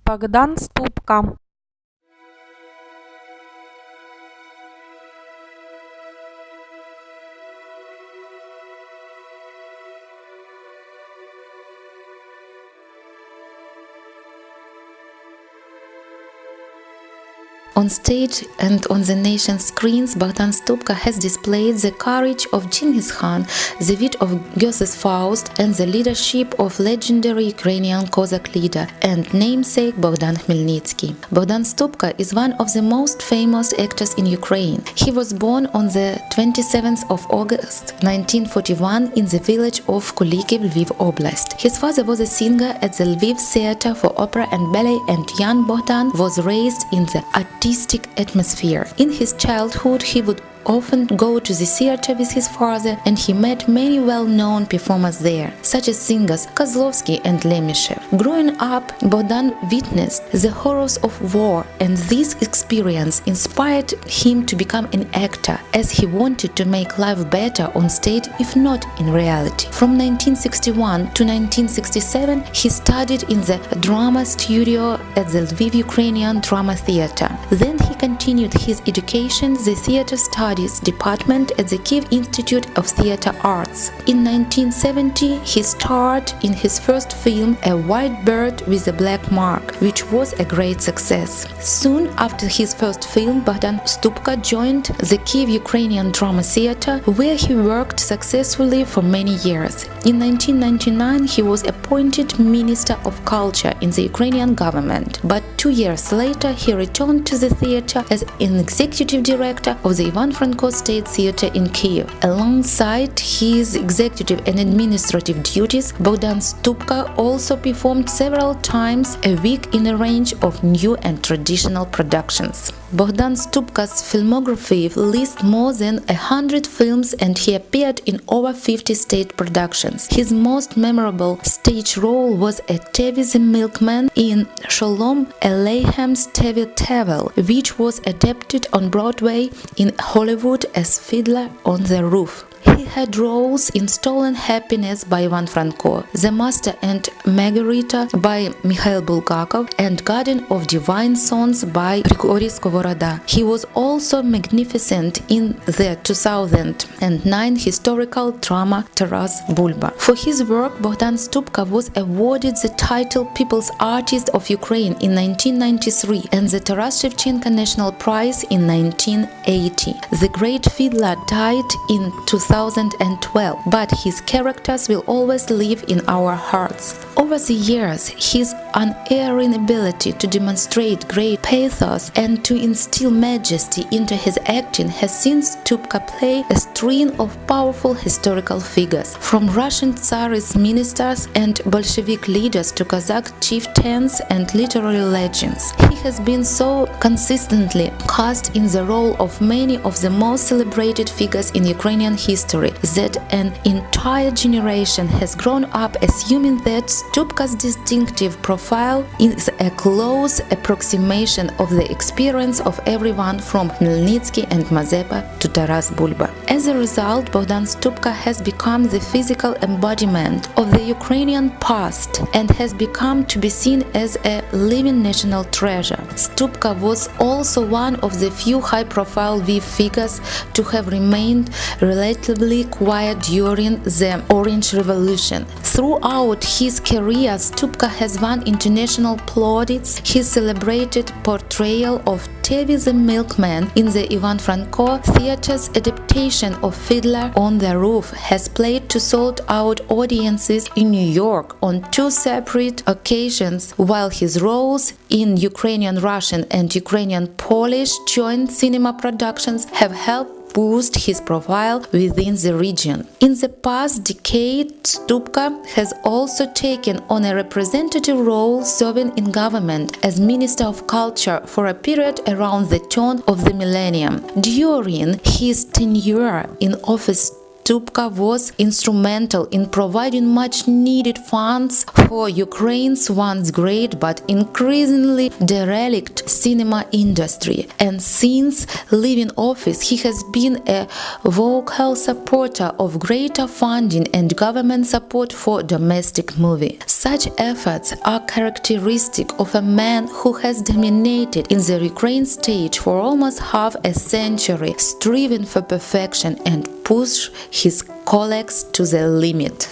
Богдан Ступка. On stage and on the nation's screens, Bogdan Stupka has displayed the courage of Genghis Khan, the wit of Goethe's Faust, and the leadership of legendary Ukrainian Cossack leader and namesake Bogdan Khmelnytsky. Bogdan Stupka is one of the most famous actors in Ukraine. He was born on the 27th of August 1941 in the village of Kuliki, Lviv Oblast. His father was a singer at the Lviv Theatre for Opera and Ballet, and young Bogdan was raised in the artistic atmosphere. In his childhood, he would often go to the theater with his father, and he met many well-known performers there, such as singers Kozlovsky and Lemeshev. Growing up, Bogdan witnessed the horrors of war, and this experience inspired him to become an actor, as he wanted to make life better on stage, if not in reality. From 1961 to 1967, he studied in the drama studio at the Lviv Ukrainian Drama Theatre. Then he continued his education, the theater studies department at the Kiev Institute of Theatre Arts. In 1970, he starred in his first film, A White Bird with a Black Mark, which was a great success. Soon after his first film, Bogdan Stupka joined the Kiev Ukrainian Drama Theatre, where he worked successfully for many years. In 1999, he was appointed Minister of Culture in the Ukrainian government, but 2 years later, he returned to the theatre as an executive director of the Ivan Franko State Theatre in Kiev. Alongside his executive and administrative duties, Bogdan Stupka also performed several times a week in a range of new and traditional productions. Bogdan Stupka's filmography lists more than 100 films, and he appeared in over 50 state productions. His most memorable stage role was a Tevi the Milkman in Sholom Aleichem's Tevi Tevel, which was adapted on Broadway in Hollywood as Fiddler on the Roof. He had roles in Stolen Happiness by Ivan Franko, The Master and Margarita by Mikhail Bulgakov, and Garden of Divine Songs by Grigory Skovoroda. He was also magnificent in the 2009 historical drama Taras Bulba. For his work, Bogdan Stupka was awarded the title People's Artist of Ukraine in 1993 and the Taras Shevchenko National Prize in 1980. The great fiddler died in 2012, but his characters will always live in our hearts. Over the years, his unerring ability to demonstrate great pathos and to instill majesty into his acting has seen Stupka play a string of powerful historical figures, from Russian Tsarist ministers and Bolshevik leaders to Kazakh chieftains and literary legends. He has been so consistently cast in the role of many of the most celebrated figures in Ukrainian history that an entire generation has grown up assuming that Stupka's distinctive profile is a close approximation of the experience of everyone from Khmelnytsky and Mazepa to Taras Bulba. As a result, Bogdan Stupka has become the physical embodiment of the Ukrainian past and has become to be seen as a living national treasure. Stupka was also one of the few high-profile Lviv figures to have remained relatively quiet during the Orange Revolution. Throughout his career, Stupka has won international plaudits. His celebrated portrayal of Tevi the Milkman in the Ivan Franko Theatre's adaptation of Fiddler on the Roof has played to sold-out audiences in New York on 2 separate occasions, while his roles in Ukrainian Russian and Ukrainian Polish joint cinema productions have helped boost his profile within the region. In the past decade, Stupka has also taken on a representative role serving in government as Minister of Culture for a period around the turn of the millennium. During his tenure in office, Stupka was instrumental in providing much-needed funds for Ukraine's once great but increasingly derelict cinema industry, and since leaving office he has been a vocal supporter of greater funding and government support for domestic movie. Such efforts are characteristic of a man who has dominated in the Ukraine stage for almost half a century, striving for perfection and push his colleagues to the limit.